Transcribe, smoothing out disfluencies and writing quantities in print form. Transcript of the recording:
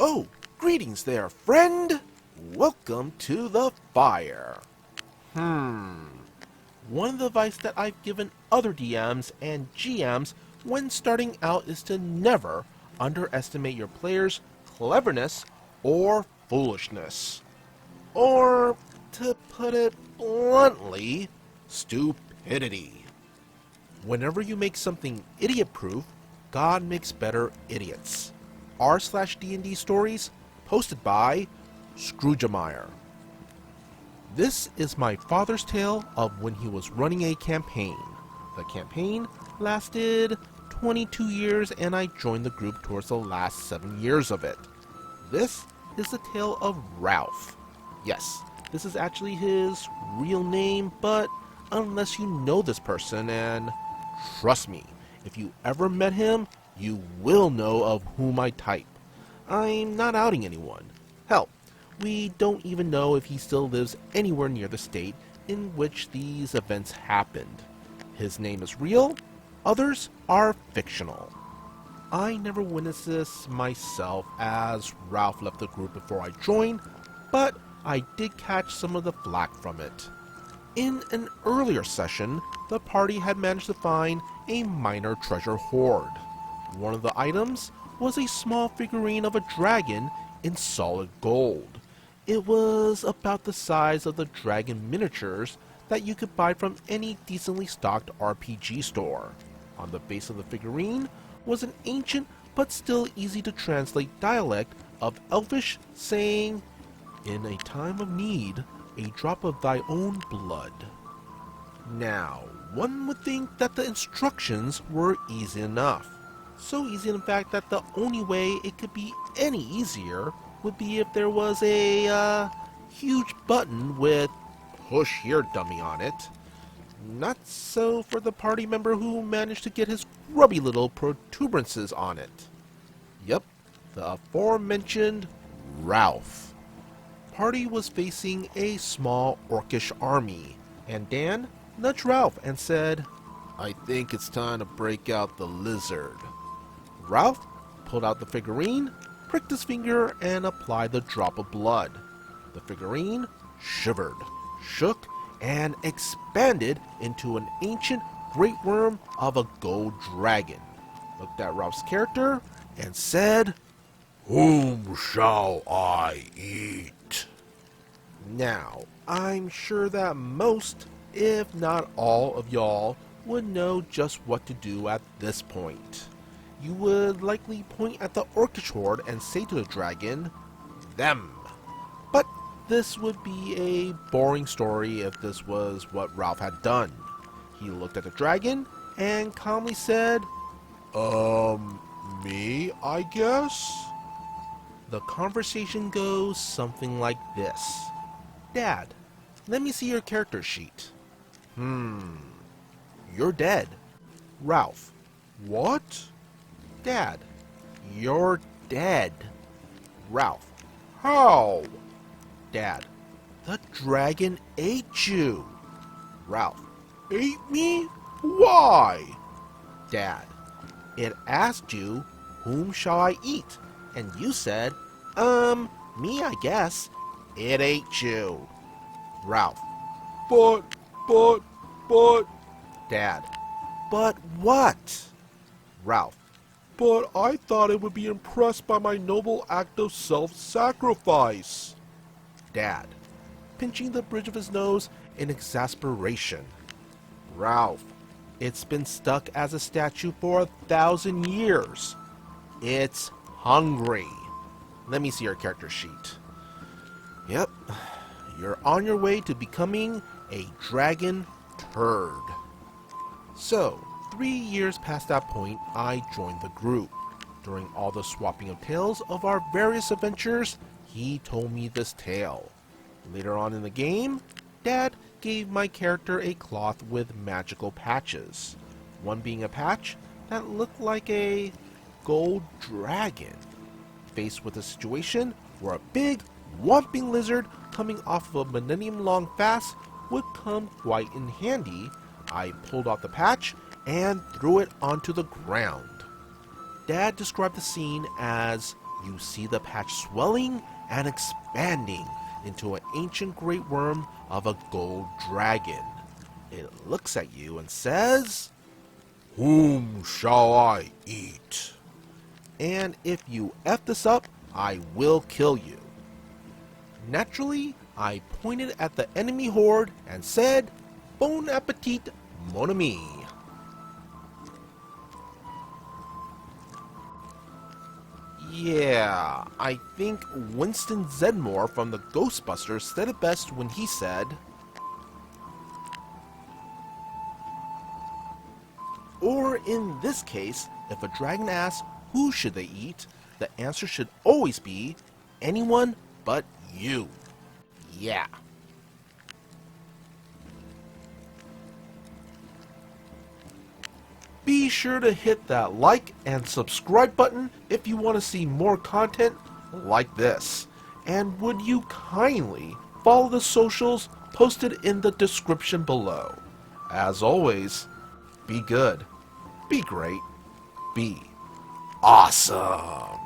Oh, greetings there, friend! Welcome to the fire. One of the advice that I've given other DMs and GMs when starting out is to never underestimate your player's cleverness or foolishness. Or, to put it bluntly, stupidity. Whenever you make something idiot-proof, God makes better idiots. r/dndstories, posted by Scroogemeyer. This is my father's tale of when he was running a campaign. The campaign lasted 22 years and I joined the group towards the last 7 years of it. This is the tale of Ralph. Yes, this is actually his real name, but unless you know this person, and trust me, if you ever met him, you will know of whom I type. I'm not outing anyone. Hell, we don't even know if he still lives anywhere near the state in which these events happened. His name is real, others are fictional. I never witnessed this myself as Ralph left the group before I joined, but I did catch some of the flack from it. In an earlier session, the party had managed to find a minor treasure hoard. One of the items was a small figurine of a dragon in solid gold. It was about the size of the dragon miniatures that you could buy from any decently stocked RPG store. On the base of the figurine was an ancient but still easy to translate dialect of Elvish saying, "In a time of need, a drop of thy own blood." Now, one would think that the instructions were easy enough. So easy in fact that the only way it could be any easier would be if there was a huge button with "Push here, dummy" on it. Not so for the party member who managed to get his grubby little protuberances on it. Yep, the aforementioned Ralph. Party was facing a small orcish army, and Dan nudged Ralph and said, "I think it's time to break out the lizard." Ralph pulled out the figurine, pricked his finger, and applied the drop of blood. The figurine shivered, shook, and expanded into an ancient great worm of a gold dragon, looked at Ralph's character, and said, "Whom shall I eat?" Now, I'm sure that most, if not all of y'all, would know just what to do at this point. You would likely point at the orcish horde and say to the dragon, "Them." But this would be a boring story if this was what Ralph had done. He looked at the dragon and calmly said, Me, I guess?" The conversation goes something like this. "Dad, let me see your character sheet." You're dead." Ralph, "What?" "Dad, you're dead." Ralph, "How?" Dad, "The dragon ate you." Ralph, "Ate me? Why?" Dad, "It asked you, 'Whom shall I eat?' And you said, 'Me, I guess.' It ate you." Ralph, But... Dad, "But what?" Ralph, "But I thought it would be impressed by my noble act of self-sacrifice." Dad, pinching the bridge of his nose in exasperation. Ralph, "It's been stuck as a statue for 1,000 years. It's hungry." Let me see your character sheet. Yep, you're on your way to becoming a dragon turd. So, 3 years past that point, I joined the group. During all the swapping of tales of our various adventures, he told me this tale. Later on in the game, Dad gave my character a cloth with magical patches. One being a patch that looked like a gold dragon. Faced with a situation where a big, whomping lizard coming off of a millennium-long fast would come quite in handy, I pulled off the patch and threw it onto the ground. Dad described the scene as you see the patch swelling and expanding into an ancient great worm of a gold dragon. It looks at you and says, "Whom shall I eat? And if you F this up, I will kill you." Naturally, I pointed at the enemy horde and said, "Bon appetit, mon ami." Yeah, I think Winston Zedmore from the Ghostbusters said it best when he said, or in this case, if a dragon asks who should they eat, the answer should always be anyone but you. Yeah. Be sure to hit that like and subscribe button if you want to see more content like this. And would you kindly follow the socials posted in the description below. As always, be good, be great, be awesome.